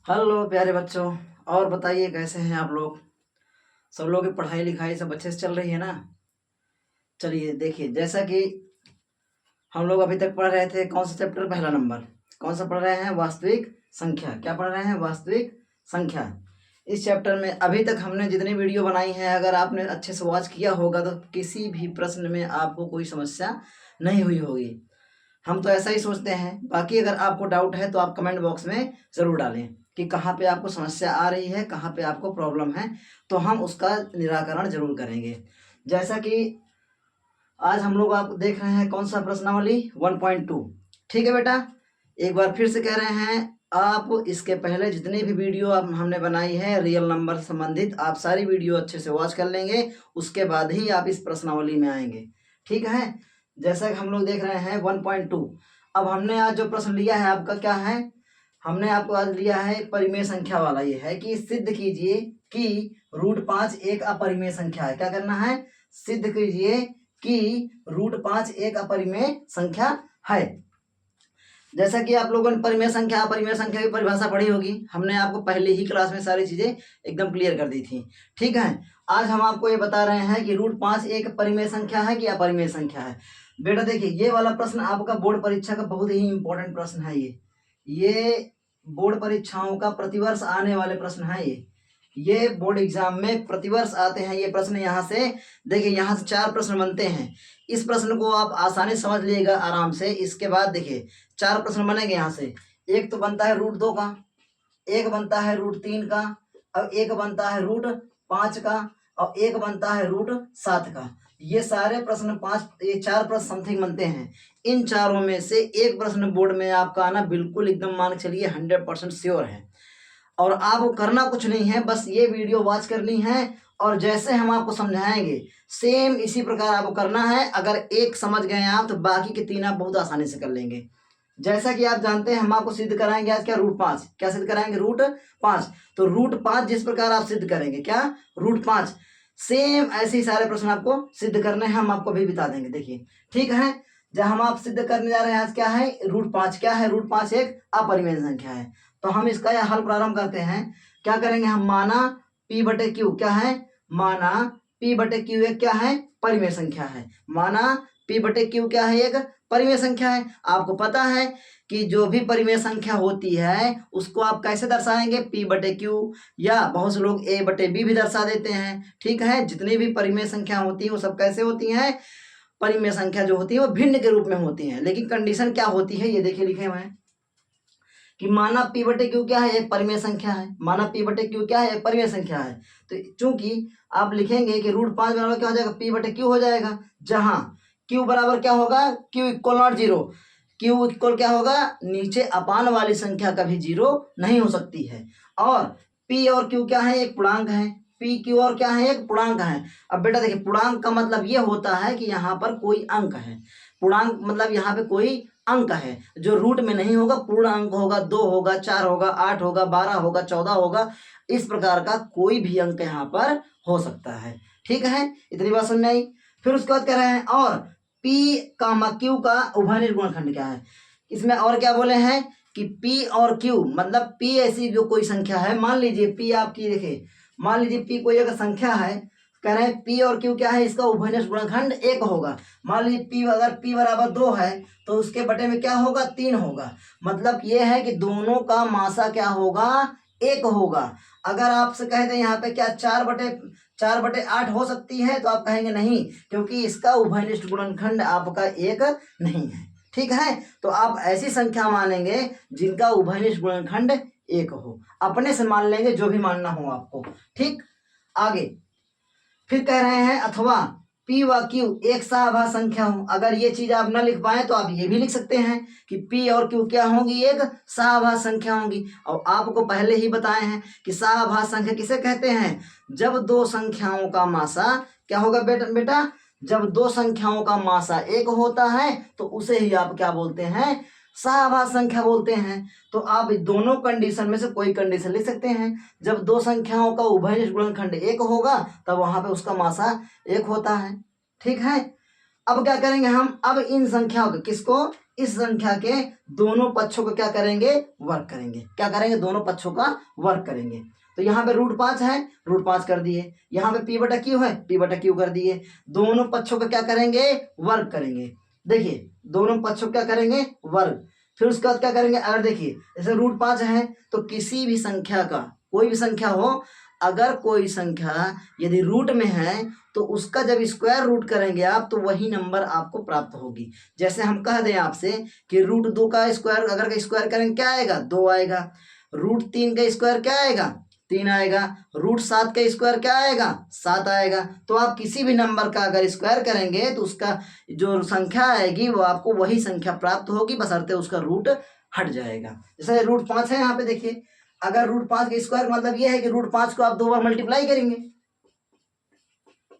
Hello प्यारे बच्चों। और बताइए कैसे हैं आप लोग। सब लोग की पढ़ाई लिखाई सब अच्छे से चल रही है ना। चलिए देखिए, जैसा कि हम लोग अभी तक पढ़ रहे थे, कौन सा चैप्टर, पहला नंबर कौन सा पढ़ रहे हैं, वास्तविक संख्या। क्या पढ़ रहे हैं, वास्तविक संख्या। इस चैप्टर में अभी तक हमने जितनी वीडियो बनाई है, अगर आपने अच्छे से वॉच किया होगा तो किसी भी प्रश्न में आपको कोई समस्या नहीं हुई होगी। हम तो ऐसा ही सोचते हैं। बाकी अगर आपको डाउट है तो आप कमेंट बॉक्स में ज़रूर डालें कि कहाँ पे आपको समस्या आ रही है, कहाँ पे आपको प्रॉब्लम है, तो हम उसका निराकरण जरूर करेंगे। जैसा कि आज हम लोग आप देख रहे हैं कौन सा प्रश्नावली 1.2। ठीक है बेटा, एक बार फिर से कह रहे हैं, आप इसके पहले जितनी भी वीडियो आप हमने बनाई है रियल नंबर से संबंधित, आप सारी वीडियो अच्छे से वॉच कर लेंगे, उसके बाद ही आप इस प्रश्नावली में आएंगे। ठीक है, जैसा कि हम लोग देख रहे हैं 1.2। अब हमने आज जो प्रश्न लिया है आपका क्या है, हमने आपको आज लिया है परिमेय संख्या वाला। ये है कि सिद्ध कीजिए कि √5 एक अपरिमेय संख्या है। क्या करना है, सिद्ध कीजिए कि √5 एक अपरिमेय संख्या है। जैसा कि आप लोगों ने परिमेय संख्या अपरिमेय संख्या की परिभाषा पढ़ी होगी, हमने आपको पहले ही क्लास में सारी चीजें एकदम क्लियर कर दी थी। ठीक है, आज हम आपको ये बता रहे हैं कि √5 एक परिमेय संख्या है कि अपरिमेय संख्या है। बेटा देखिए, ये वाला प्रश्न आपका बोर्ड परीक्षा का बहुत ही इंपॉर्टेंट प्रश्न है। ये बोर्ड परीक्षाओं का प्रतिवर्ष आने वाले प्रश्न है। ये बोर्ड एग्जाम में प्रतिवर्ष आते हैं ये प्रश्न। यहाँ से देखिए, यहाँ से 4 प्रश्न बनते हैं। इस प्रश्न को आप आसानी से समझ लीजिएगा आराम से। इसके बाद देखिए 4 प्रश्न बनेंगे यहाँ से। एक तो बनता है √2 का, एक बनता है √3 का, और एक बनता है √5 का, और एक बनता है √7 का। ये सारे प्रश्न ये 4 प्रश्न समथिंग बनते हैं। इन चारों में से एक प्रश्न बोर्ड में आपका आना बिल्कुल एकदम मान के चलिए 100% श्योर है। और आपको करना कुछ नहीं है, बस ये वीडियो वॉच करनी है और जैसे हम आपको समझाएंगे सेम इसी प्रकार आपको करना है। अगर एक समझ गए आप तो बाकी के 3 आप बहुत आसानी से कर लेंगे। जैसा कि आप जानते हैं, हम आपको सिद्ध कराएंगे आज क्या, √5। क्या सिद्ध कराएंगे, √5। तो √5 जिस प्रकार आप सिद्ध करेंगे, क्या, √5, सेम ऐसे ही सारे प्रश्न आपको सिद्ध करने हैं। हम आपको भी बता देंगे। देखिए ठीक है, जब हम आप सिद्ध करने जा रहे हैं आज क्या है, √5। क्या है, √5 एक अपरिमेय संख्या है। तो हम इसका यह हल प्रारंभ करते हैं। क्या करेंगे हम, माना P/Q क्या है, माना P/Q एक क्या है, परिमेय संख्या है। माना P/Q क्या है, एक परिमेय संख्या है। आपको पता है कि जो भी परिमेय संख्या होती है उसको आप कैसे दर्शाएंगे, P/Q, या बहुत से लोग A/B भी दर्शा देते हैं। ठीक है, जितनी भी परिमेय संख्या होती है वो सब कैसे होती हैं, परिमेय संख्या जो होती है वो भिन्न के रूप में होती है। लेकिन कंडीशन क्या होती है, ये देखिए लिखे हुए हैं कि माना P/Q क्या है, एक परिमेय संख्या है। माना P/Q क्या है, एक परिमेय संख्या है। तो चूंकि आप लिखेंगे कि √5 बराबर क्या हो जाएगा, P/Q हो जाएगा। जहां Q बराबर क्या होगा, Q equal not 0। Q equal क्या होगा, नीचे अपान वाली संख्या कभी 0 नहीं हो सकती है। और P और Q क्या है, एक पूर्णांक है। P Q और क्या है, एक पूर्णांक है। अब बेटा देखिए, पूर्णांक का मतलब ये होता है कि यहाँ पर कोई अंक है। पूर्णांक मतलब यहाँ पे कोई अंक है जो रूट में नहीं होगा, पूर्ण अंक होगा, 2 होगा, 4 होगा, 8 होगा, 12 होगा, 14 होगा। इस प्रकार का कोई भी अंक यहाँ पर हो सकता है। ठीक है, इतनी बात समझ में आई। फिर उसके बाद कह रहे हैं, और P, Q का उभयनिष्ठ गुणनखंड क्या है। इसमें और क्या बोले हैं कि P और Q मतलब P ऐसी जो कोई संख्या है, मान लीजिए P आपकी, देखिए मान लीजिए P कोई अगर संख्या है, कह रहे हैं P और Q क्या है, इसका उभयनिष्ठ गुणनखंड 1 होगा। मान लीजिए P अगर P बराबर 2 है तो उसके बटे में क्या होगा, 3 होगा। मतलब ये है कि दोनों का मासा क्या होगा, 1 होगा। अगर आपसे कह दें यहाँ पे क्या 4/8 हो सकती है, तो आप कहेंगे नहीं, क्योंकि इसका उभयनिष्ठ गुणनखंड आपका 1 नहीं है। ठीक है, तो आप ऐसी संख्या मानेंगे जिनका उभयनिष्ठ गुणनखंड 1 हो। अपने से मान लेंगे जो भी मानना हो आपको। ठीक, आगे फिर कह रहे हैं, अथवा P व Q एक सहाभाज्य संख्या हो। अगर ये चीज आप न लिख पाए तो आप ये भी लिख सकते हैं कि P और Q क्या होंगी, एक सहाभाज्य संख्या होंगी। और आपको पहले ही बताए हैं कि सहाभाज्य संख्या किसे कहते हैं, जब 2 संख्याओं का मासा क्या होगा बेटा, जब 2 संख्याओं का मासा 1 होता है तो उसे ही आप क्या बोलते हैं, सहाभाज्य संख्या बोलते हैं। तो आप दोनों कंडीशन में से कोई कंडीशन लिख सकते हैं। जब 2 संख्याओं का उभयनिष्ठ गुणनखंड 1 होगा तब वहां पे उसका मासा 1 होता है। ठीक है, अब क्या करेंगे हम, अब इन संख्याओं को, किसको, इस संख्या के दोनों पक्षों का क्या करेंगे, वर्ग करेंगे। क्या करेंगे, दोनों पक्षों का वर्ग करेंगे। तो यहाँ पे √5 है, √5 कर दिए। यहाँ पे p/q है, p/q कर दिए। दोनों पक्षों का क्या करेंगे, वर्ग करेंगे। देखिए दोनों पक्षों क्या करेंगे, वर्ग। फिर उसके बाद क्या करेंगे, अगर देखिए जैसे √5 है तो किसी भी संख्या का, कोई भी संख्या हो, अगर कोई संख्या यदि रूट में है तो उसका जब स्क्वायर रूट करेंगे आप तो वही नंबर आपको प्राप्त होगी। जैसे हम कह दें आपसे कि √2 का स्क्वायर अगर स्क्वायर करेंगे क्या आएगा, 2 आएगा। √3 का स्क्वायर क्या आएगा, 3 आएगा। √7 का स्क्वायर क्या आएगा, 7 आएगा। तो आप किसी भी नंबर का अगर स्क्वायर करेंगे तो उसका जो संख्या आएगी वो आपको वही संख्या प्राप्त होगी, बशर्ते उसका रूट हट जाएगा। जैसे √5 है, यहाँ पे देखिए अगर √5 का स्क्वायर मतलब ये है कि √5 को आप 2 बार मल्टीप्लाई करेंगे,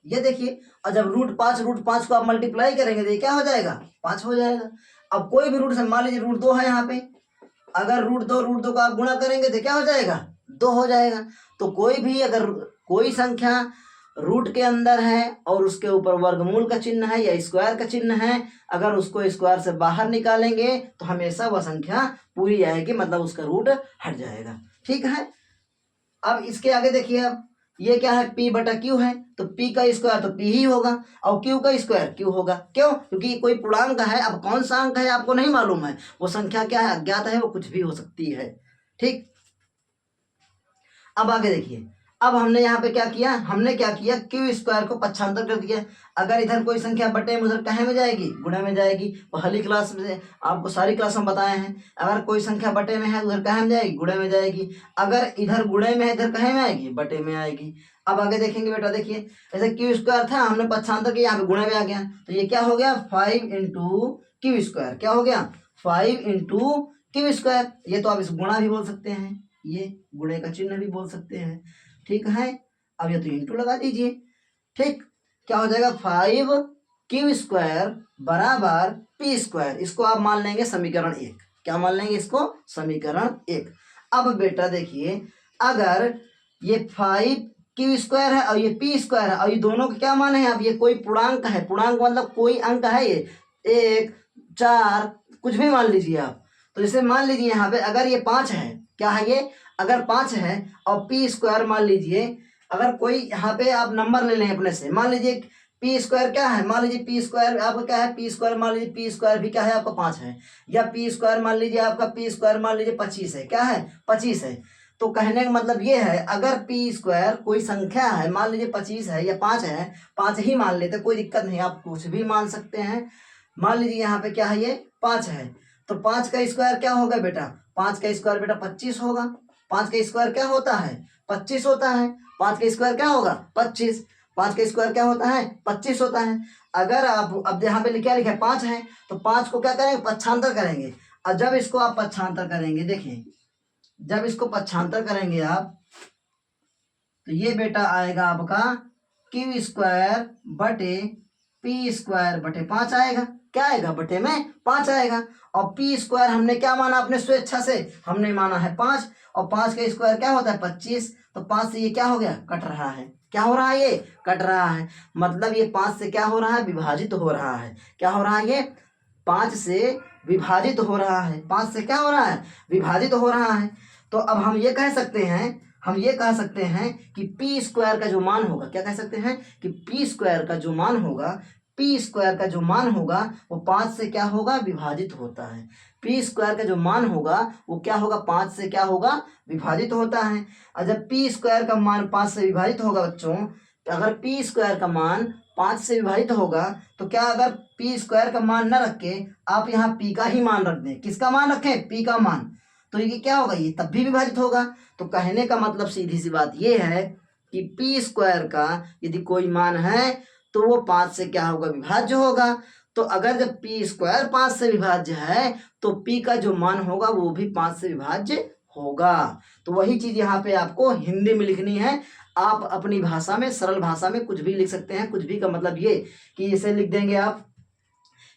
ये देखिए। और जब √5 को आप मल्टीप्लाई करेंगे तो ये क्या हो जाएगा, 5 हो जाएगा। अब कोई भी रूट से, मान लीजिए √2 है यहाँ पे, अगर √2 को आप गुणा करेंगे तो क्या हो जाएगा, 2 हो जाएगा। तो कोई भी अगर कोई संख्या रूट के अंदर है और उसके ऊपर वर्गमूल का चिन्ह है या स्क्वायर का चिन्ह है, अगर उसको स्क्वायर से बाहर निकालेंगे तो हमेशा वह संख्या पूरी आएगी, मतलब उसका रूट हट जाएगा। ठीक है। अब इसके आगे देखिए, अब ये क्या है, p/q है, तो p का स्क्वायर तो p ही होगा और q का स्क्वायर q होगा। क्यों, क्योंकि कोई पूर्णांक है। अब कौन सा अंक है आपको नहीं मालूम है, वो संख्या क्या है, अज्ञात है, वो कुछ भी हो सकती है। ठीक। अब आगे देखिए, अब हमने यहाँ पे क्या किया, हमने क्या किया, q² को पक्षांतर कर दिया। अगर इधर कोई संख्या बटे में उधर कहे में जाएगी, गुणे में जाएगी। पहली क्लास में आपको सारी क्लास में बताए हैं, अगर कोई संख्या बटे में है उधर कहे में जाएगी, गुणे में जाएगी। अगर इधर गुणे में है इधर कहे में आएगी, बटे में आएगी। अब आगे देखेंगे बेटा, देखिए जैसे q² था, हमने पक्षांतर किया, यहाँ पे गुणे में आ गया, तो ये क्या हो गया, 5 × q²। क्या हो गया, 5 × q²। ये तो आप इस गुणा भी बोल सकते हैं, ये गुणे का चिन्ह भी बोल सकते हैं। ठीक है। अब ये तो इंटू लगा दीजिए। ठीक। क्या हो जाएगा, 5q² बराबर p²। इसको आप मान लेंगे समीकरण 1। क्या मान लेंगे इसको, समीकरण 1। अब बेटा देखिए, अगर ये 5q² है और ये p² है और ये दोनों का क्या मान है, अब ये कोई पूर्णांक है, पूर्णांक मतलब कोई अंक है, ये 1, 4 कुछ भी मान लीजिए आप। तो जैसे मान लीजिए यहाँ पे अगर ये 5 है, क्या है ये, अगर 5 है और p² मान लीजिए, अगर कोई यहाँ पे आप नंबर ले लें अपने से, मान लीजिए p² क्या है, मान लीजिए p² आपका क्या है, p² मान लीजिए p² भी क्या है आपका 5 है, या p² मान लीजिए आपका p² मान लीजिए 25 है। क्या है, 25 है। तो कहने का मतलब ये है, अगर p² कोई संख्या है, मान लीजिए 25 है या 5 है, 5 ही मान लेते, कोई दिक्कत नहीं, आप कुछ भी मान सकते हैं। मान लीजिए यहाँ पे क्या है, ये 5 है, तो 5 का स्क्वायर क्या होगा बेटा, 5 का स्क्वायर बेटा 25 होगा। 5 का स्क्वायर क्या होता है, 25 होता है। 5 का स्क्वायर क्या होगा, 25। 5 का स्क्वायर क्या होता है, 25 होता है। अगर आप अब यहाँ पे क्या लिखा है, 5 है, तो 5 को क्या करेंगे, पक्षांतर करेंगे। और जब इसको आप पक्षांतर करेंगे, देखिए जब इसको पक्षांतर करेंगे आप, तो ये बेटा आएगा आपका q² बटे p² बटे 5 आएगा। क्या आएगा, बटे में 5 आएगा। और p² हमने क्या माना अपने स्वेच्छा से, हमने माना है 5, और 5 का स्क्वायर क्या होता है, 25। तो 5 से ये क्या हो गया, कट रहा है। क्या हो रहा है, ये कट रहा है, मतलब ये 5 से क्या हो रहा है, विभाजित हो रहा है। क्या हो रहा है, ये 5 से विभाजित हो रहा है। 5 से क्या हो रहा है, विभाजित हो रहा है। तो अब हम ये कह सकते हैं, हम ये कह सकते हैं कि p² का जो मान होगा, क्या कह सकते हैं कि p² का जो मान होगा, p² का जो मान होगा वो 5 से क्या होगा, विभाजित होता है। p² का जो मान होगा वो क्या होगा, 5 से क्या होगा, विभाजित होता है। और जब p² का मान 5 से विभाजित होगा बच्चों, तो अगर p² का मान 5 से विभाजित होगा, तो क्या अगर p² का मान न रख के आप यहाँ p का ही मान रख दें, किसका मान रखें, p का मान, तो ये क्या होगा, ये तब भी विभाजित होगा। तो कहने का मतलब सीधी सी बात ये है कि p² का यदि कोई मान है तो वो 5 से क्या होगा, विभाज्य होगा। तो अगर जब p² 5 से विभाज्य है तो p का जो मान होगा वो भी 5 से विभाज्य होगा। तो वही चीज यहाँ पे आपको हिंदी में लिखनी है। आप अपनी भाषा में, सरल भाषा में कुछ भी लिख सकते हैं। कुछ भी का मतलब ये कि इसे लिख देंगे आप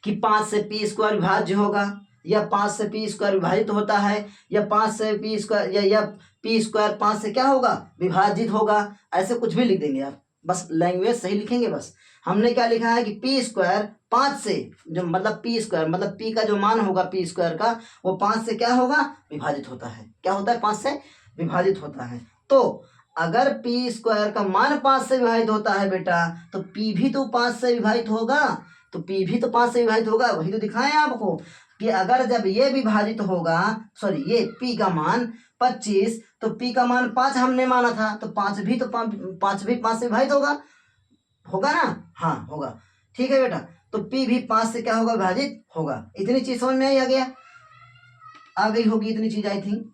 कि 5 से p² विभाज्य होगा, या 5 से p² विभाजित होता है, या 5 से p² या p² 5 से क्या होगा, विभाजित होगा। ऐसे कुछ भी लिख देंगे आप, बस लैंग्वेज सही लिखेंगे बस। हमने क्या लिखा है कि पी स्क्वायर 5 से, जो मतलब पी स्क्वायर मतलब पी का जो मान होगा पी स्क्वायर का, वो 5 से क्या होगा, विभाजित होता है। क्या होता है, 5 से विभाजित होता है। तो अगर पी स्क्वायर का मान 5 से विभाजित होता है बेटा, तो पी भी तो 5 से विभाजित होगा। तो पी भी तो 5 से विभाजित होगा, वही तो दिखाएं आपको कि अगर जब ये विभाजित होगा, सॉरी ये पी का मान 25, तो पी का मान 5 हमने माना था, तो 5 भी तो 5 भी 5 से विभाजित होगा, होगा ना, हाँ होगा। ठीक है बेटा, तो पी भी 5 से क्या होगा, विभाजित होगा। इतनी चीज समझ में आ गया, आ गई होगी इतनी चीज आई थिंक।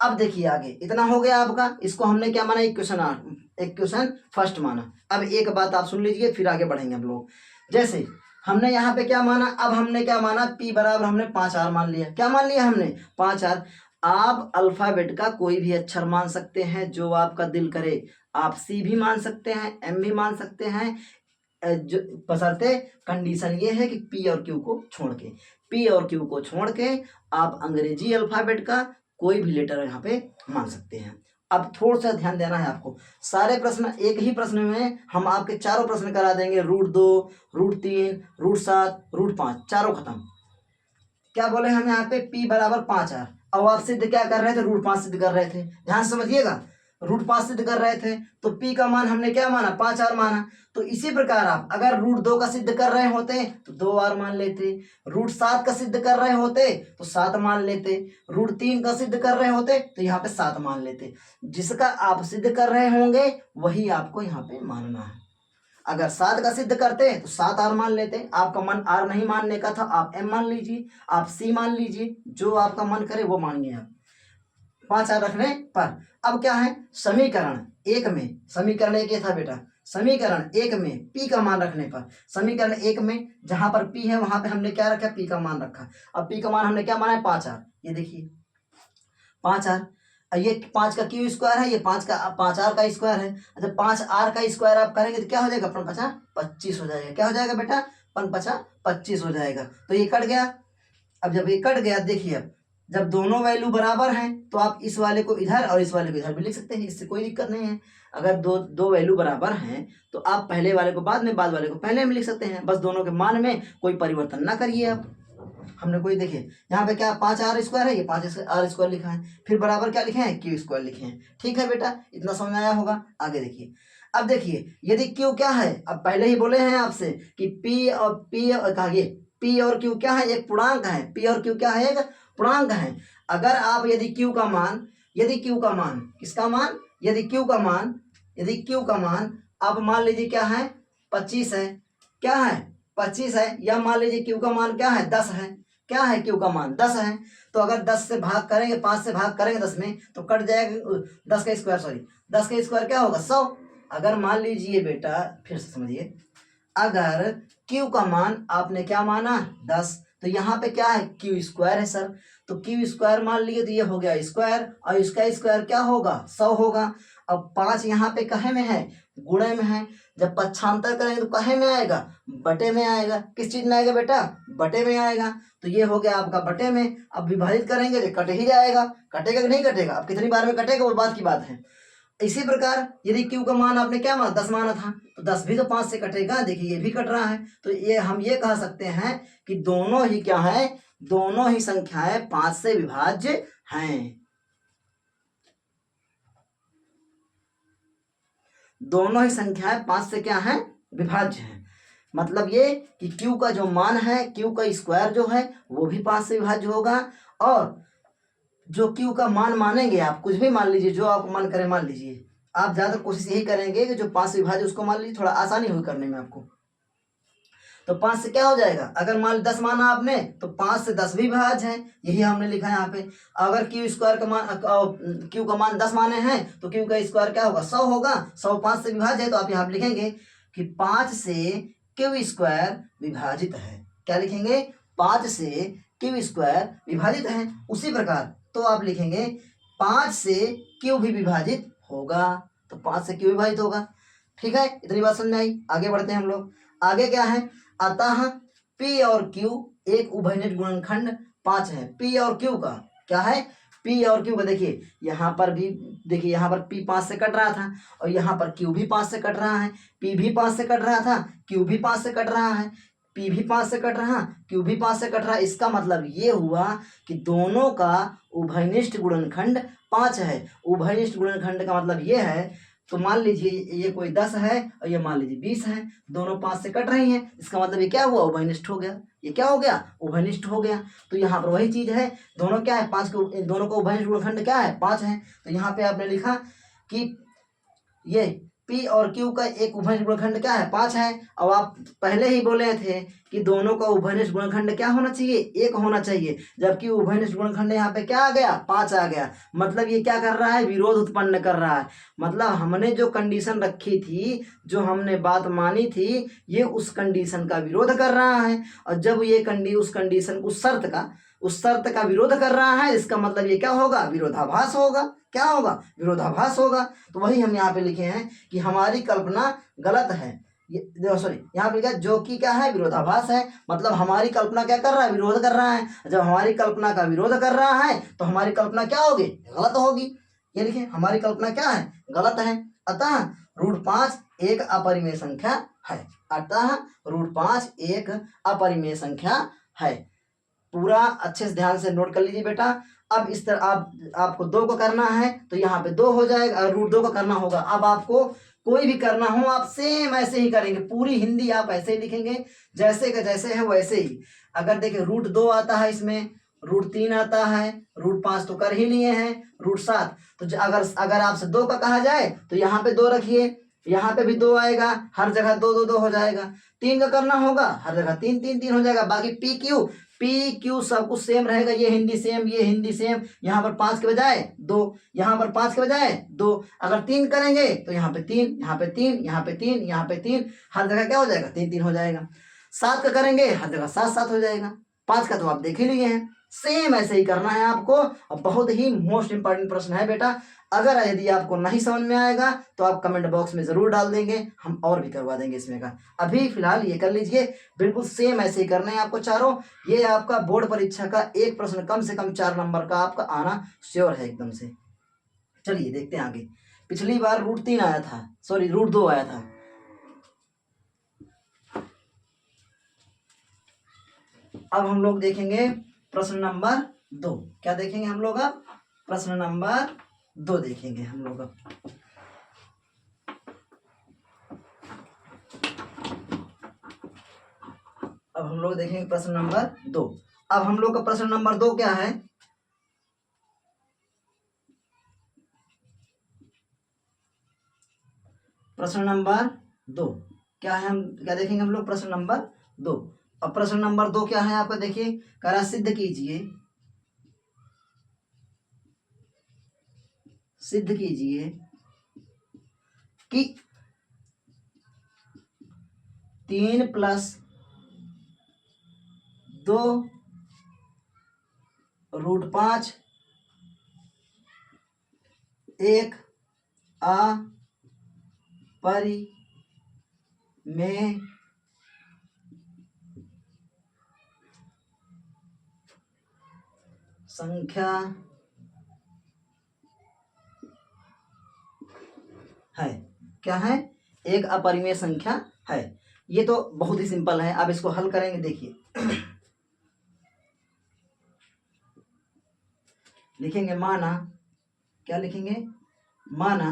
अब देखिए आगे, इतना हो गया आपका, इसको हमने क्या माना, इक्वेशन फर्स्ट माना। अब एक बात आप सुन लीजिए, फिर आगे बढ़ेंगे हम लोग। जैसे हमने यहाँ पे क्या माना, अब हमने क्या माना, P बराबर हमने 5R मान लिया। क्या मान लिया हमने, 5R। आप अल्फाबेट का कोई भी अक्षर मान सकते हैं जो आपका दिल करे। आप C भी मान सकते हैं, M भी मान सकते हैं, जो बशर्ते कंडीशन ये है कि P और Q को छोड़ के, P और Q को छोड़ के आप अंग्रेजी अल्फाबेट का कोई भी लेटर यहाँ पे मान सकते हैं। अब थोड़ा सा ध्यान देना है आपको, सारे प्रश्न एक ही प्रश्न में हम आपके चारों प्रश्न करा देंगे, √2, √3, √7, √5, चारों खत्म। क्या बोले हम यहाँ पे, P बराबर 5R। अब आप सिद्ध क्या कर रहे थे, √5 सिद्ध कर रहे थे, ध्यान समझिएगा, √5 सिद्ध कर रहे थे, तो P का मान हमने क्या माना, 5R माना। तो इसी प्रकार आप अगर √2 का सिद्ध कर रहे होते तो 2R मान लेते, √7 का सिद्ध कर रहे होते तो 7 मान लेते, √3 का सिद्ध कर रहे होते तो यहाँ पे 7 मान लेते। जिसका आप सिद्ध कर रहे होंगे वही आपको यहाँ पे मानना है। अगर 7 का सिद्ध करते तो 7R मान लेते, आपका मन R नहीं मानने का था, आप M मान लीजिए, आप C मान लीजिए, जो आपका मन करे वो मानिए आप 5R रखने पर। अब क्या है, समीकरण एक में, समीकरण एक ये था बेटा, समीकरण एक में P का मान रखने पर, समीकरण एक में जहां पर P है वहां पे हमने क्या रखा, P का मान रखा। अब P का मान हमने क्या माना है, 5R। ये देखिए 5R, ये 5 का क्यू स्क्वायर है, ये 5R का स्क्वायर है। अच्छा 5R का स्क्वायर आप करेंगे तो क्या हो जाएगा, 5×5 25 हो जाएगा। क्या हो जाएगा बेटा, 5×5 25 हो जाएगा। तो ये कट गया। अब जब ये कट गया, देखिए अब जब दोनों वैल्यू बराबर हैं तो आप इस वाले को इधर और इस वाले को इधर भी लिख सकते हैं, इससे कोई दिक्कत नहीं है। अगर दो वैल्यू बराबर हैं तो आप पहले वाले को बाद में, बाद वाले को पहले में लिख सकते हैं, बस दोनों के मान में कोई परिवर्तन ना करिए आप। हमने कोई देखिए यहाँ पे क्या 5R² है, ये 5R² लिखा है, फिर बराबर क्या लिखे हैं, Q² लिखे हैं। ठीक है बेटा, इतना समझ आया होगा। आगे देखिए, अब देखिए यदि Q क्या है, अब पहले ही बोले हैं आपसे कि P और Q क्या है, एक पूर्णांक है। P और Q क्या है, एक पूर्णांक है। अगर आप यदि Q का मान किसका मान, यदि Q का मान आप मान लीजिए क्या है, 25 है, क्या है 25 है, या मान लीजिए Q का मान क्या है, 10 है, क्या है Q का मान 10 है। तो अगर 10 से भाग करेंगे, 5 से भाग करेंगे 10 में तो कट जाएगा 10 का स्क्वायर क्या होगा, 100। अगर मान लीजिए बेटा, फिर से समझिए, अगर Q का मान आपने क्या माना 10, तो यहाँ पे क्या है, Q² है सर, तो Q² मान लिए तो ये हो गया स्क्वायर, और इसका स्क्वायर क्या होगा, 100 होगा। अब 5 यहाँ पे कहे में है, गुणे में है, जब पक्षांतर करेंगे तो कहे में आएगा, बटे में आएगा। किस चीज में आएगा बेटा, बटे में आएगा। तो ये हो गया आपका बटे में। अब विभाजित करेंगे तो कट ही जाएगा, कटेगा कि नहीं कटेगा, अब कितनी बार में कटेगा वो बात की बात है। इसी प्रकार यदि Q का मान आपने क्या माना, 10 माना था, तो 10 भी तो 5 से कटेगा, देखिए ये भी कट रहा है। तो ये हम ये कह सकते हैं कि दोनों ही क्या है, दोनों ही संख्याएं 5 से विभाज्य हैं। दोनों ही संख्याएं 5 से क्या है, विभाज्य हैं। मतलब ये कि Q का जो मान है, Q का स्क्वायर जो है वो भी 5 से विभाज्य होगा, और जो Q का मान मानेंगे आप, कुछ भी मान लीजिए, जो आपको मन करे मान लीजिए, आप ज्यादा कोशिश यही करेंगे कि जो 5 से विभाज्य उसको मान लीजिए, थोड़ा आसानी होगी करने में आपको। तो 5 से क्या हो जाएगा, अगर मान 10 माना आपने तो 5 से 10 भी विभाज्य है, यही हमने लिखा है यहाँ पे। अगर Q² का मान Q का मान 10 माने हैं तो Q का स्क्वायर क्या होगा, 100 होगा। 100 5 से विभाज्य है, तो आप यहाँ पे लिखेंगे कि 5 से Q² विभाजित है। क्या लिखेंगे, 5 से Q² विभाजित है। उसी प्रकार तो आप लिखेंगे 5 से Q भी विभाजित होगा, तो 5 से Q विभाजित होगा। ठीक है, इतनी बात समझ में आई। आगे बढ़ते हैं हम लोग। आगे क्या है, अतः P और Q एक उभयनिष्ठ गुणनखंड 5 है। P और Q का क्या है, पी और क्यू का देखिए, यहाँ पर भी देखिए, यहाँ पर पी 5 से कट रहा था और यहाँ पर क्यू भी 5 से कट रहा है। पी भी 5 से कट रहा था, क्यू भी 5 से कट रहा है। पी भी 5 से कट रहा, क्यू भी 5 से कट रहा। इसका मतलब ये हुआ कि दोनों का उभयनिष्ठ गुणनखंड 5 है। उभयनिष्ठ गुणनखंड का मतलब ये है, तो मान लीजिए ये कोई 10 है और ये मान लीजिए 20 है, दोनों 5 से कट रही हैं। इसका मतलब ये क्या हुआ, उभयनिष्ठ हो गया। ये क्या हो गया, उभयनिष्ठ हो गया। तो यहाँ पर वही चीज है, दोनों क्या है, 5 के, दोनों का उभयनिष्ठ गुणनखंड क्या है, 5 है। तो यहाँ पे आपने लिखा कि ये P और Q का एक उभयनिष्ठ गुणनखंड क्या है, 5 है। अब आप पहले ही बोले थे कि दोनों का उभयनिष्ठ गुणनखंड क्या होना चाहिए, 1 होना चाहिए, जबकि उभयनिष्ठ गुणनखंड यहाँ पे क्या आ गया, 5 आ गया। मतलब ये क्या कर रहा है, विरोध उत्पन्न कर रहा है। मतलब हमने जो कंडीशन रखी थी, जो हमने बात मानी थी, ये उस कंडीशन का विरोध कर रहा है। और जब ये उस कंडीशन, उस शर्त का विरोध कर रहा है, इसका मतलब ये क्या होगा, विरोधाभास होगा। क्या होगा, विरोधाभास होगा। तो वही हम यहाँ पे लिखे हैं कि हमारी कल्पना गलत है। ये सॉरी, यहाँ पे क्या, जो कि क्या है, विरोधाभास है। मतलब हमारी कल्पना क्या कर रहा है, विरोध कर रहा है। जब हमारी कल्पना का विरोध कर रहा है तो हमारी कल्पना क्या होगी, गलत होगी। ये लिखे, हमारी कल्पना क्या है, गलत है। अतः √5 एक अपरिमेय संख्या है। अतः √5 एक अपरिमेय संख्या है। पूरा अच्छे से ध्यान से नोट कर लीजिए बेटा। अब इस तरह आपको 2 को करना है तो यहाँ पे 2 हो जाएगा, √2 को करना होगा। अब आपको कोई भी करना हो आप सेम ऐसे ही करेंगे, पूरी हिंदी आप ऐसे ही लिखेंगे, जैसे का जैसे है वैसे ही। अगर देखिए √2 आता है, इसमें √3 आता है, √5 तो कर ही लिए हैं, √7। तो अगर आपसे 2 का कहा जाए तो यहाँ पे 2 रखिए, यहाँ पे भी 2 आएगा, हर जगह 2 2 2 हो जाएगा। 3 का करना होगा, हर जगह 3 3 3 हो जाएगा। बाकी पी क्यू सब कुछ सेम रहेगा। ये हिंदी सेम, ये हिंदी सेम। यहाँ पर 5 के बजाय 2, यहाँ पर 5 के बजाय 2। अगर 3 करेंगे तो यहाँ पे 3, यहाँ पे 3, यहाँ पे 3, यहाँ पे 3, हर जगह क्या हो जाएगा, 3 3 हो जाएगा। 7 का करेंगे, हर जगह 7 7 हो जाएगा। 5 का तो आप देख ही लिए हैं। सेम ऐसे ही करना है आपको। और बहुत ही मोस्ट इंपॉर्टेंट प्रश्न है बेटा। अगर यदि आपको नहीं समझ में आएगा तो आप कमेंट बॉक्स में जरूर डाल देंगे, हम और भी करवा देंगे इसमें का। अभी फिलहाल ये कर लीजिए, बिल्कुल सेम ऐसे ही करना है आपको चारों। ये आपका बोर्ड परीक्षा का एक प्रश्न कम से कम 4 नंबर का आपका आना श्योर है एकदम से। चलिए देखते हैं आगे। पिछली बार √3 आया था, सॉरी √2 आया था। अब हम लोग देखेंगे प्रश्न नंबर 2। क्या देखेंगे हम लोग, अब प्रश्न नंबर 2 देखेंगे हम लोग। अब हम लोग देखेंगे प्रश्न नंबर 2। अब हम लोग का प्रश्न नंबर 2 क्या है, प्रश्न नंबर 2 क्या है, हम क्या देखेंगे हम लोग, प्रश्न नंबर 2। अब प्रश्न नंबर 2 क्या है आपका, देखिए कह रहा सिद्ध कीजिए कि 3 + 2 √5 एक अपरिमेय संख्या है। क्या है, एक अपरिमेय संख्या है। ये तो बहुत ही सिंपल है। अब इसको हल करेंगे, देखिए लिखेंगे माना, क्या लिखेंगे, माना।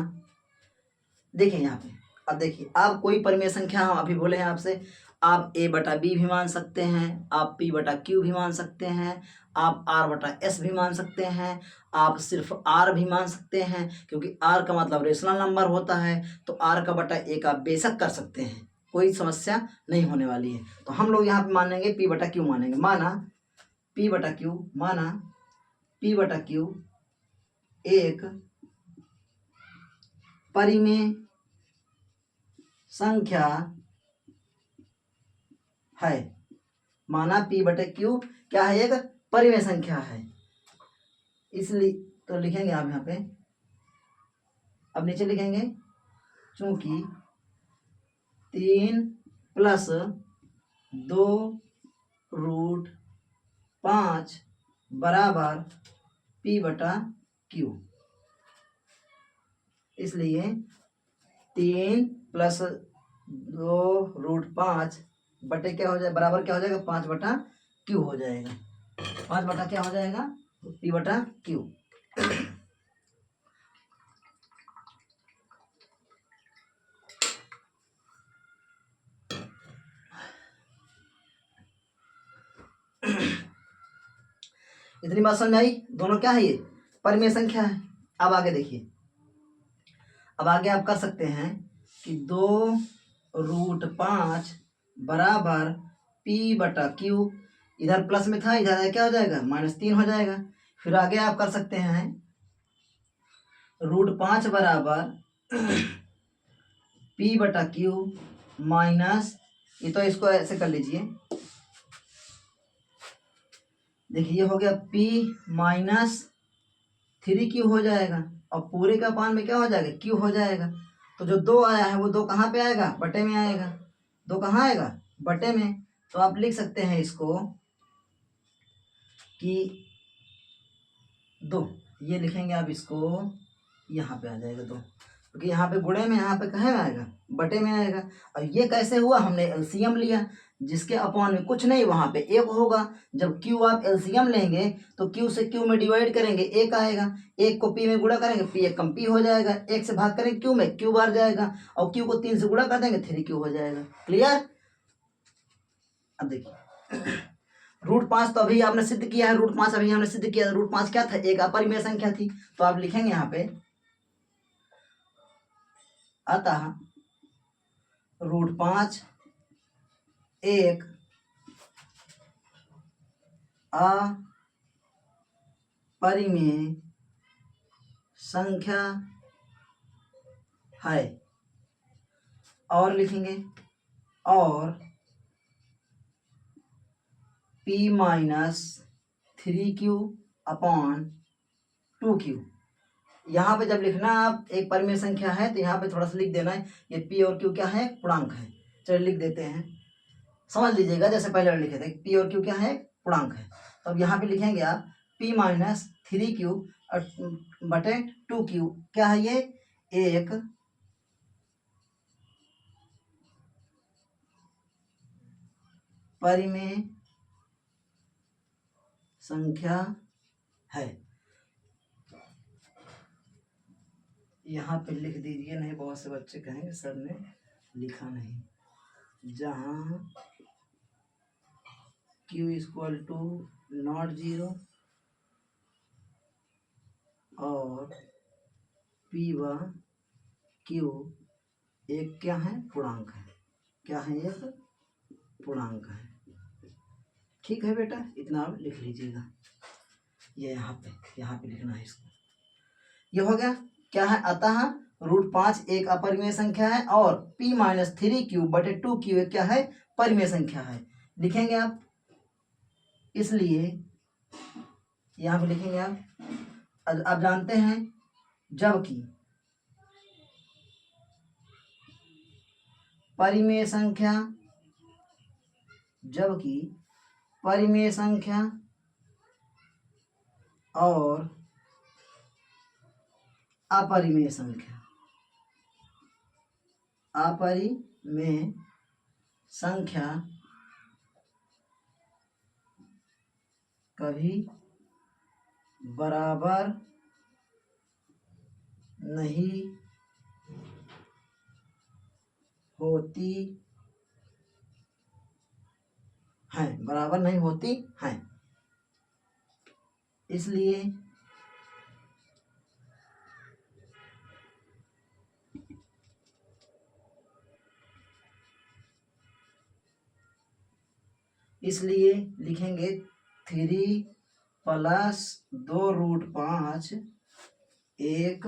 देखिए यहाँ पे, अब देखिए आप कोई परिमेय संख्या, हम अभी बोले हैं आपसे, आप a/b भी मान सकते हैं, आप p/q भी मान सकते हैं, आप r/s भी मान सकते हैं, आप सिर्फ r भी मान सकते हैं, क्योंकि r का मतलब रेशनल नंबर होता है। तो r का बटा a का बेशक कर सकते हैं, कोई समस्या नहीं होने वाली है। तो हम लोग यहाँ पे मानेंगे p/q मानेंगे। माना p/q एक परिमेय संख्या है। माना p/q क्या है, एक परिमेय संख्या है। इसलिए तो लिखेंगे आप यहाँ पे, अब नीचे लिखेंगे चूंकि 3 + 2 √5 बराबर P/Q। इसलिए 3 + 2√5 बटे क्या हो जाए, बराबर क्या हो जाएगा, 5/Q हो जाएगा। 5 बटा क्या हो जाएगा, P/Q। इतनी बात समझ आई। दोनों क्या है, ये परिमेय संख्या है। अब आगे देखिए, अब आगे आप कर सकते हैं कि 2√5 बराबर P/Q। इधर प्लस में था, इधर क्या हो जाएगा, -3 हो जाएगा। फिर आगे आप कर सकते हैं √5 बराबर P/Q माइनस, ये तो इसको ऐसे कर लीजिए, देखिए ये हो गया P - 3Q हो जाएगा, और पूरे का पान में क्या हो जाएगा, Q हो जाएगा। तो जो 2 आया है वो 2 कहाँ पे आएगा, बटे में आएगा। 2 कहाँ आएगा, बटे में। तो आप लिख सकते हैं इसको कि 2, ये लिखेंगे आप इसको, यहाँ पे आ जाएगा 2, क्योंकि यहाँ पे गुणे में, यहाँ पे कहाँ में आएगा, बटे में आएगा। और ये कैसे हुआ, हमने एलसीएम लिया, जिसके अपॉन में कुछ नहीं वहाँ पे 1 होगा। जब Q आप एलसीएम लेंगे तो Q से Q में डिवाइड करेंगे, 1 आएगा। 1 को P में गुणा करेंगे, P 1 कम P हो जाएगा। 1 से भाग करेंगे Q में, Q बार जाएगा, और Q को 3 से गुणा कर देंगे, 3Q हो जाएगा। क्लियर। अब देखिए √5 तो अभी आपने सिद्ध किया है, √5 अभी हमने सिद्ध किया। √5 क्या था, एक अपरिमेय संख्या थी। तो आप लिखेंगे यहाँ पे, अतः √5 एक अपरिमेय संख्या है। और लिखेंगे, और P-3Q/2Q। यहाँ पे जब लिखना आप एक परिमेय संख्या है, तो यहाँ पे थोड़ा सा लिख देना है, ये P और Q क्या है, पूर्णांक है। चलिए लिख देते हैं, समझ लीजिएगा, जैसे पहले लिखे थे, P और Q क्या है, पूर्णांक है। तो अब यहाँ पे लिखेंगे आप P-3Q/2Q क्या है, ये एक परिमेय संख्या है। यहाँ पे लिख दीजिए, नहीं बहुत से बच्चे कहेंगे सर ने लिखा नहीं। जहाँ Q = 0 और P/Q एक क्या है, पूर्णांक है। क्या है, एक पूर्णांक है। ठीक है बेटा, इतना आप लिख लीजिएगा। ये यहाँ पे लिखना है इसको। ये हो गया, क्या है, अतः √5 एक अपरिमेय संख्या है, और P-3Q/2Q एक क्या है, परिमेय संख्या है। लिखेंगे आप, इसलिए यहाँ पे लिखेंगे आप जानते हैं, जबकि परिमेय संख्या और अपरिमेय संख्या कभी बराबर नहीं होती हैं, बराबर नहीं होती हैं। इसलिए लिखेंगे 3 + 2√5 एक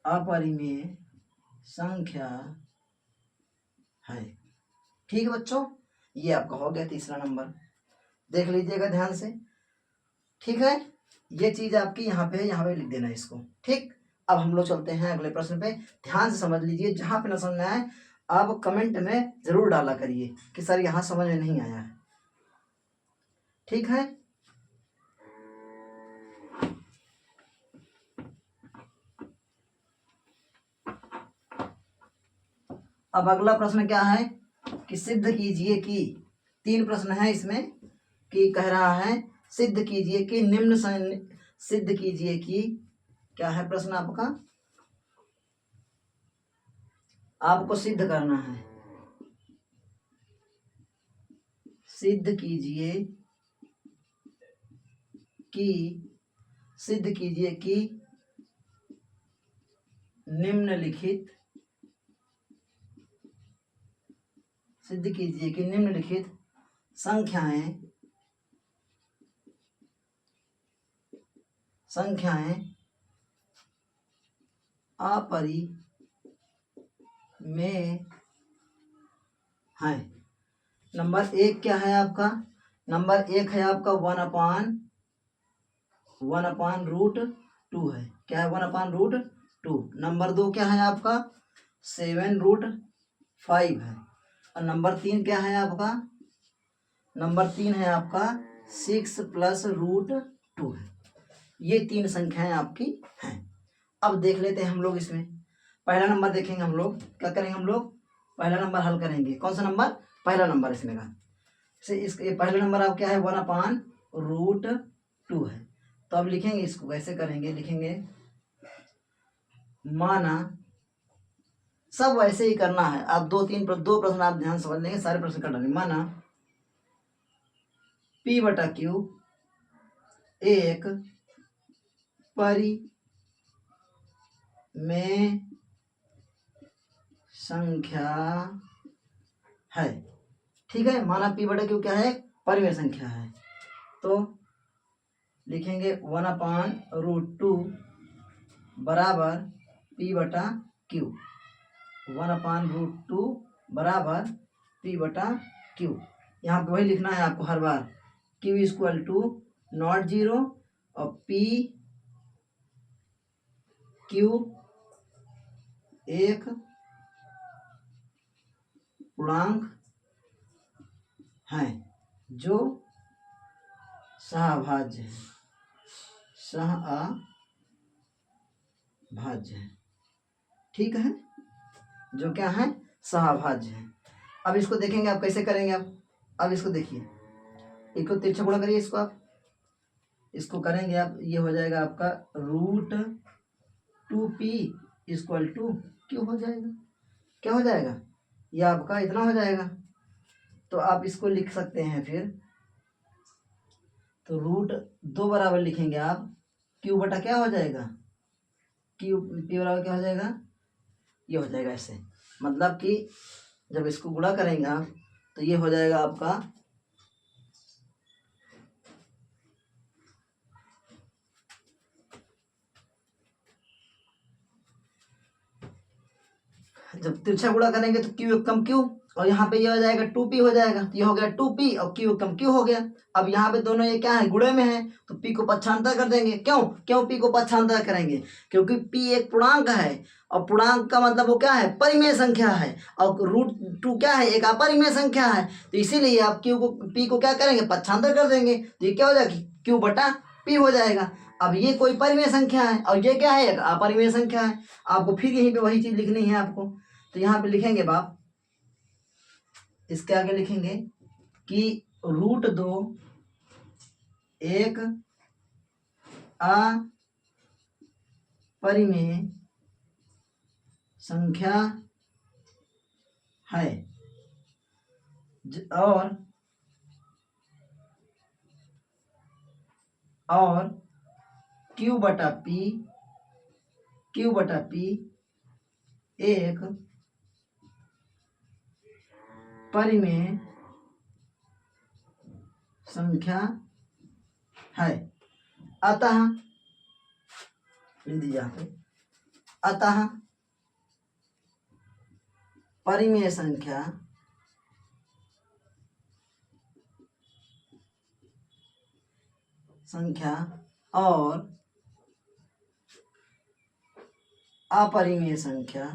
अपरिमेय संख्या है। ठीक है बच्चों, ये आपका हो गया तीसरा नंबर। देख लीजिएगा ध्यान से, ठीक है। ये चीज आपकी यहाँ पे लिख देना है इसको। ठीक, अब हम लोग चलते हैं अगले प्रश्न पे। ध्यान से समझ लीजिए, जहाँ पे न समझना है आप कमेंट में ज़रूर डाला करिए कि सर यहाँ समझ में नहीं आया है। ठीक है। अब अगला प्रश्न क्या है कि सिद्ध कीजिए कि, 3 प्रश्न है इसमें, कि कह रहा है सिद्ध कीजिए कि सिद्ध कीजिए कि, क्या है प्रश्न आपका, आपको सिद्ध करना है, सिद्ध कीजिए कि, सिद्ध कीजिए कि निम्नलिखित, सिद्ध कीजिए कि निम्नलिखित संख्याएं अपरिमेय हैं। नंबर 1 क्या है आपका, नंबर 1 है आपका 1/√2 है। क्या है 1/√2। नंबर 2 क्या है आपका 7√5 है। और नंबर 3 क्या है आपका, नंबर 3 है आपका 6+√2 है। ये 3 संख्याएं आपकी हैं। अब देख लेते हैं हम लोग इसमें। पहला नंबर देखेंगे हम लोग, क्या करेंगे हम लोग, पहला नंबर हल करेंगे। कौन सा नंबर, पहला नंबर इसमें का ये पहला नंबर आप क्या है 1/√2 है। तो अब लिखेंगे इसको, कैसे करेंगे, लिखेंगे माना, सब वैसे ही करना है। आप 2 प्रश्न आप ध्यान समझ लेंगे, सारे प्रश्न कर डालेंगे। माना P/Q एक परिमेय संख्या है। ठीक है, माना P/Q क्या है, परिमेय संख्या है। तो लिखेंगे 1/√2 बराबर P/Q, 1/√2 बराबर P/Q। यहाँ पे वही लिखना है आपको हर बार, Q = 0 और Q एक पूर्णांक है जो सहअभाज्य है, सहअभाज्य है। ठीक है, जो क्या है, सहअभाज्य है। अब इसको देखेंगे आप कैसे करेंगे। अब इसको देखिए, इसको तिरछा गुणा करिए, इसको आप इसको करेंगे आप, ये हो जाएगा आपका √2p = Q हो जाएगा। क्या हो जाएगा, ये आपका इतना हो जाएगा। तो आप इसको लिख सकते हैं फिर, तो √2 बराबर लिखेंगे आप Q/ क्या हो जाएगा, P बराबर क्या हो जाएगा, ये हो जाएगा ऐसे। मतलब कि जब इसको गुणा करेंगे आप तो ये हो जाएगा आपका जब तिरछा गुणा करेंगे तो Q कम Q, और यहाँ पे ये हो जाएगा 2p हो जाएगा। तो ये हो गया 2p और Q कम Q हो गया। अब यहाँ पे दोनों ये क्या है, गुणे में है, तो p को पक्षांतर कर देंगे। क्यों p को पक्षांतर करेंगे, क्योंकि p एक पूर्णांक है, और पूर्णांक का मतलब वो क्या है, परिमेय संख्या है, और √2 क्या है, एक अपरिमेय संख्या है। तो इसीलिए आप p को क्या करेंगे, पक्षांतर कर देंगे। तो ये क्या हो जाएगा, Q/P हो जाएगा। अब ये कोई परिमेय संख्या है और ये क्या है, एक अपरिमेय संख्या है। आपको फिर यहीं पे वही चीज लिखनी है आपको। तो यहाँ पे लिखेंगे बाप, इसके आगे लिखेंगे कि √2 एक अपरिमेय संख्या है और Q/P एक परिमेय संख्या है। अतः परिमेय संख्या और अपरिमेय संख्या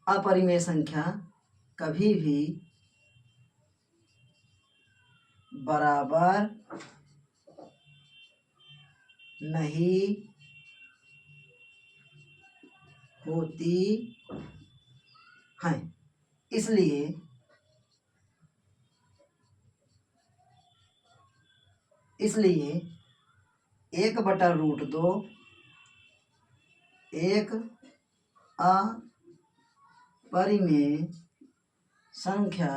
अपरिमेय संख्या कभी भी बराबर नहीं होती है। इसलिए 1/√2 एक अपरिमेय संख्या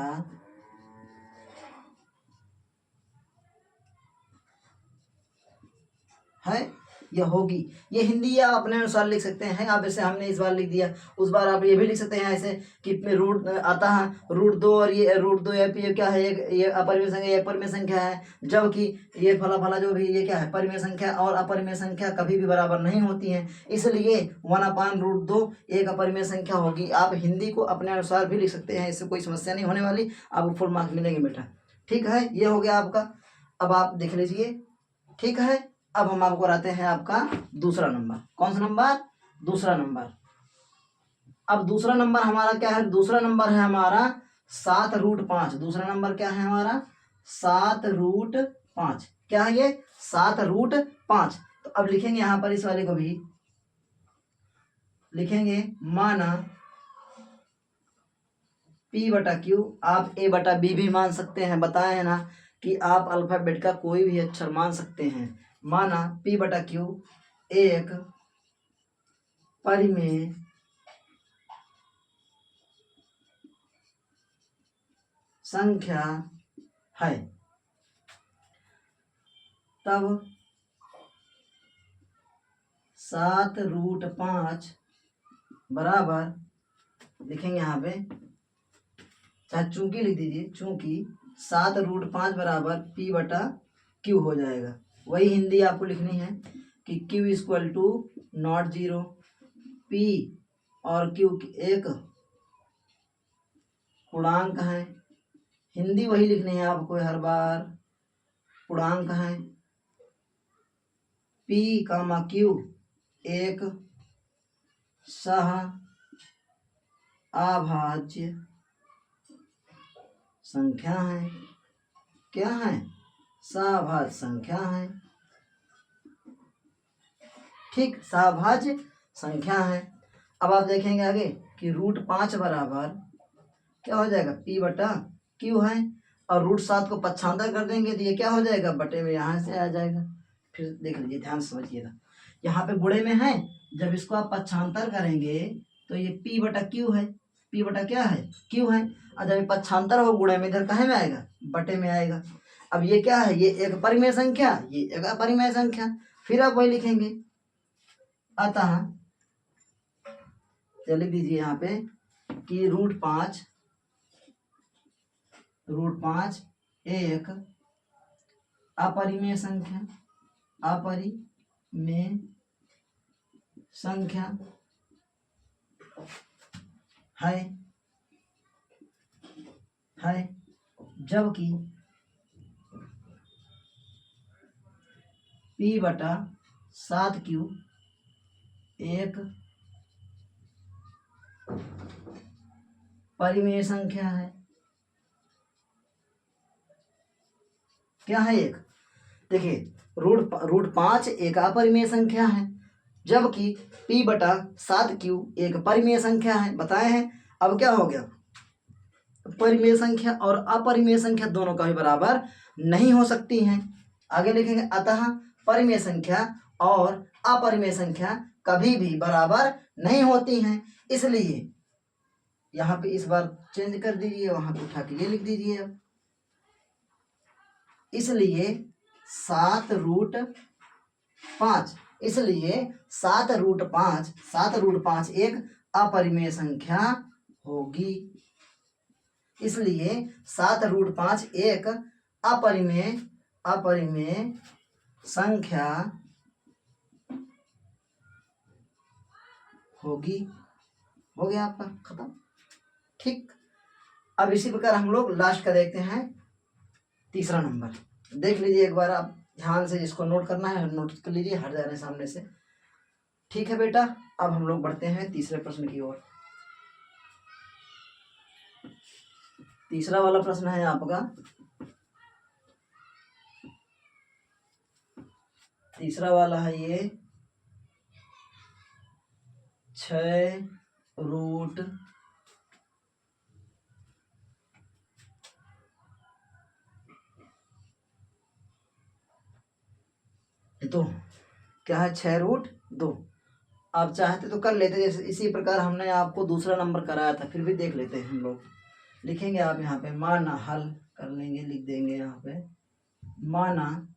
है, यह होगी। ये हिंदी आप अपने अनुसार लिख सकते हैं। आप जैसे हमने इस बार लिख दिया, उस बार आप ये भी लिख सकते हैं ऐसे कि रूट आता है √2 और ये √2 ये क्या है, ये अपरिमेय संख्या, ये परिमेय संख्या है, जबकि ये फला फला जो भी ये क्या है, परिमेय संख्या और अपरिमेय संख्या कभी भी बराबर नहीं होती हैं। इसलिए 1/√2 एक अपरिमेय संख्या होगी। आप हिंदी को अपने अनुसार भी लिख सकते हैं, इससे कोई समस्या नहीं होने वाली, आपको फुल मार्क्स मिलेंगे बेटा। ठीक है, ये हो गया आपका। अब आप देख लीजिए, ठीक है। अब हम आपको कराते हैं आपका दूसरा नंबर। कौन सा नंबर? दूसरा नंबर। अब दूसरा नंबर हमारा क्या है? दूसरा नंबर है हमारा 7√5। दूसरा नंबर क्या है हमारा? 7√5। क्या है ये? 7√5। तो अब लिखेंगे यहां पर, इस वाले को भी लिखेंगे, माना P/Q। आप A/B भी मान सकते हैं, बताए हैं ना कि आप अल्फाबेट का कोई भी अक्षर मान सकते हैं। माना P/Q एक परिमेय संख्या है, तब 7√5 बराबर, लिखेंगे यहाँ पे, चाहे चूंकि लिख दीजिए, चूंकि 7√5 बराबर P/Q हो जाएगा। वही हिंदी आपको लिखनी है कि Q = नॉट 0, P और Q एक पूर्णांक है। हिंदी वही लिखनी है आपको हर बार, पूर्णांक है। P, Q एक सह अभाज्य संख्या है। क्या है? सहभाज्य संख्या है। ठीक, सहभाज्य संख्या है। अब आप देखेंगे आगे कि √5 बराबर क्या हो जाएगा? P/Q है, और √7 को पक्षांतर कर देंगे तो ये क्या हो जाएगा? बटे में यहाँ से आ जाएगा। फिर देख लीजिए, ध्यान से समझिएगा, यहाँ पे गुणे में है, जब इसको आप पक्षांतर करेंगे तो ये P/Q है। P/ क्या है? Q है। और जब पक्षांतर हो गुणे में, इधर कहे में आएगा? बटे में आएगा। अब ये क्या है? ये एक परिमेय संख्या, ये एक अपरिमेय संख्या। फिर आप वही लिखेंगे, अतः लिख दीजिए यहाँ पे कि √5 एक अपरिमेय संख्या, अपरिमेय संख्या है, जबकि P/7Q एक परिमेय संख्या है। क्या है? एक, देखिए, √5 एक अपरिमेय संख्या है, जबकि P/7Q एक परिमेय संख्या है, बताए हैं। अब क्या हो गया? परिमेय संख्या और अपरिमेय संख्या दोनों का भी बराबर नहीं हो सकती हैं। आगे लिखेंगे, अतः परिमेय संख्या और अपरिमेय संख्या कभी भी बराबर नहीं होती हैं। इसलिए यहाँ पे इस बार चेंज कर दीजिए, वहां पे उठा के ये लिख दीजिए। अब इसलिए 7√5, इसलिए 7√5 एक अपरिमेय संख्या होगी। इसलिए 7√5 एक अपरिमेय संख्या होगी। हो गया आपका खत्म। ठीक, अब इसी प्रकार हम लोग लास्ट का देखते हैं, तीसरा नंबर। देख लीजिए एक बार, आप ध्यान से इसको नोट करना है, नोट कर लीजिए, हट जा रहे हैं सामने से। ठीक है बेटा, अब हम लोग बढ़ते हैं तीसरे प्रश्न की ओर। तीसरा वाला प्रश्न है आपका, तीसरा वाला है ये 6 तो क्या है 6√2। आप चाहते तो कर लेते, जैसे इसी प्रकार हमने आपको दूसरा नंबर कराया था, फिर भी देख लेते हैं हम लोग। लिखेंगे आप यहाँ पे माना, हल कर लेंगे, लिख देंगे यहाँ पे माना,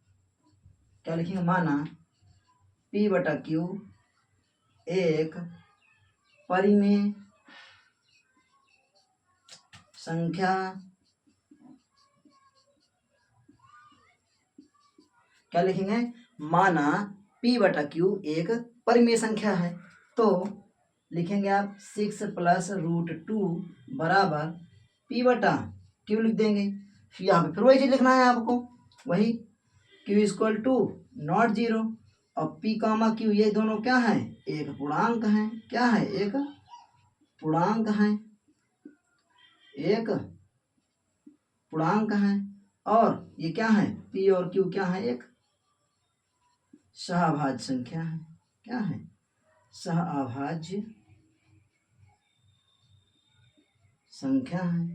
क्या लिखेंगे, माना P/Q एक परिमेय संख्या, क्या लिखेंगे, माना P/Q एक परिमेय संख्या है, तो लिखेंगे आप 6 + √2 बराबर P/Q लिख देंगे। यहाँ पे फिर वही चीज लिखना है आपको, वही Q = नॉट 0 और P, Q ये दोनों क्या है, एक पूर्णांक है। क्या है, एक पूर्णांक है, एक पूर्णांक है। और ये क्या है, P और Q क्या है, एक सहअभाज्य संख्या है। क्या है, सहअभाज्य संख्या है।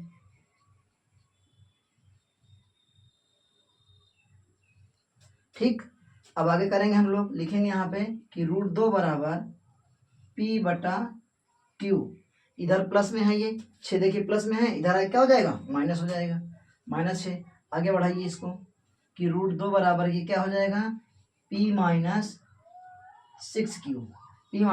ठीक, अब आगे करेंगे हम लोग, लिखेंगे यहाँ पे कि √2 बराबर P/Q, इधर प्लस में है ये 6, देखिए प्लस में है, इधर क्या हो जाएगा, माइनस हो जाएगा, -6। आगे बढ़ाइए इसको कि √2 बराबर ये क्या हो जाएगा, P - 6Q, P -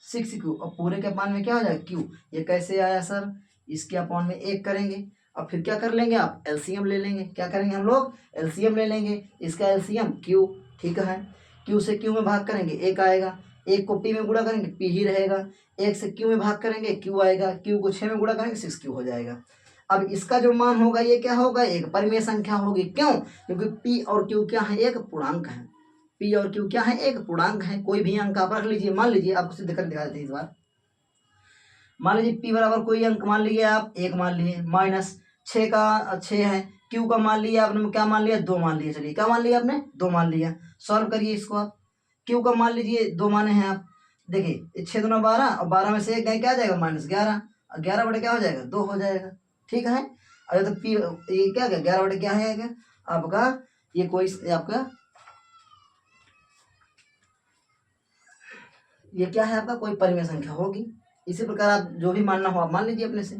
6Q, और पूरे के अपान में क्या हो जाएगा, Q। ये कैसे आया सर, इसके अपान में 1 करेंगे। अब फिर क्या कर लेंगे आप, एलसीएम ले लेंगे। क्या करेंगे हम लोग, एलसीएम ले लेंगे। इसका एलसीएम Q, ठीक है, Q से Q में भाग करेंगे 1 आएगा, 1 को P में गुणा करेंगे P ही रहेगा, 1 से Q में भाग करेंगे Q आएगा, Q को 6 में गुणा करेंगे 6Q हो जाएगा। अब इसका जो मान होगा ये क्या होगा, एक परिमेय संख्या होगी। क्यों, क्योंकि P और Q क्या है, एक पूर्णांक है। P और Q क्या है, एक पूर्णांक है। कोई भी अंक आप रख लीजिए, मान लीजिए आपको सिद्ध कर दिखा देते हैं इस बार। मान लीजिए P बराबर कोई अंक मान लीजिए आप 1 मान लिए, -6 का 6 है, Q का मान लिया आपने, क्या मान लिया, 2 मान लिया। चलिए क्या मान लिया आपने, 2 मान लिया। सॉल्व करिए इसको आप, Q का मान लीजिए 2 माने हैं आप, देखिए 6 दूना 12 और 12 में से 1 गए, क्या आ जाएगा, -11, और 11 बटे क्या हो जाएगा, 2 हो जाएगा। ठीक है, अरे तो P ये क्या गया, 11 बटे क्या है आपका, ये कोई आपका ये क्या है आपका, कोई परिमेय संख्या होगी। इसी प्रकार आप जो भी मानना हो आप मान लीजिए अपने से।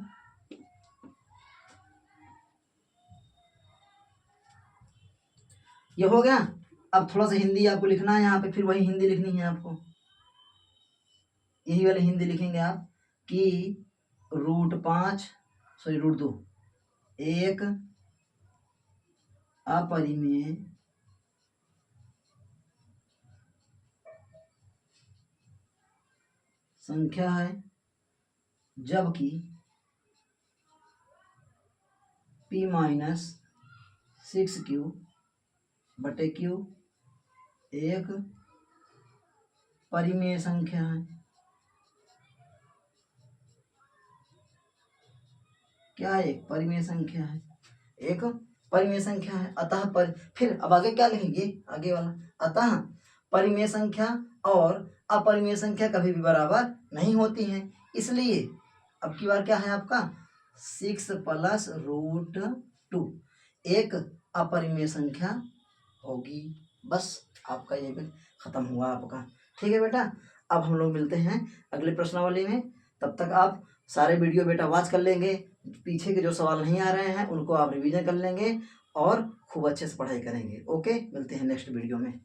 ये हो गया। अब थोड़ा सा हिंदी आपको लिखना है यहाँ पे, फिर वही हिंदी लिखनी है आपको, यही वाली हिंदी लिखेंगे आप कि √2 एक अपरिमेय संख्या है, जबकि P - 6Q/Q एक परिमेय संख्या है। क्या है, एक परिमेय संख्या है, एक परिमेय संख्या है। अतः फिर अब आगे क्या लिखेंगे, आगे वाला, अतः परिमेय संख्या और अपरिमेय संख्या कभी भी बराबर नहीं होती हैं। इसलिए अब की बार क्या है आपका, 6 + √2 एक अपरिमेय संख्या होगी। बस आपका ये भी खत्म हुआ आपका। ठीक है बेटा, अब हम लोग मिलते हैं अगले प्रश्नावली में। तब तक आप सारे वीडियो बेटा वॉच कर लेंगे, पीछे के जो सवाल नहीं आ रहे हैं उनको आप रिवीजन कर लेंगे और खूब अच्छे से पढ़ाई करेंगे। ओके, मिलते हैं नेक्स्ट वीडियो में।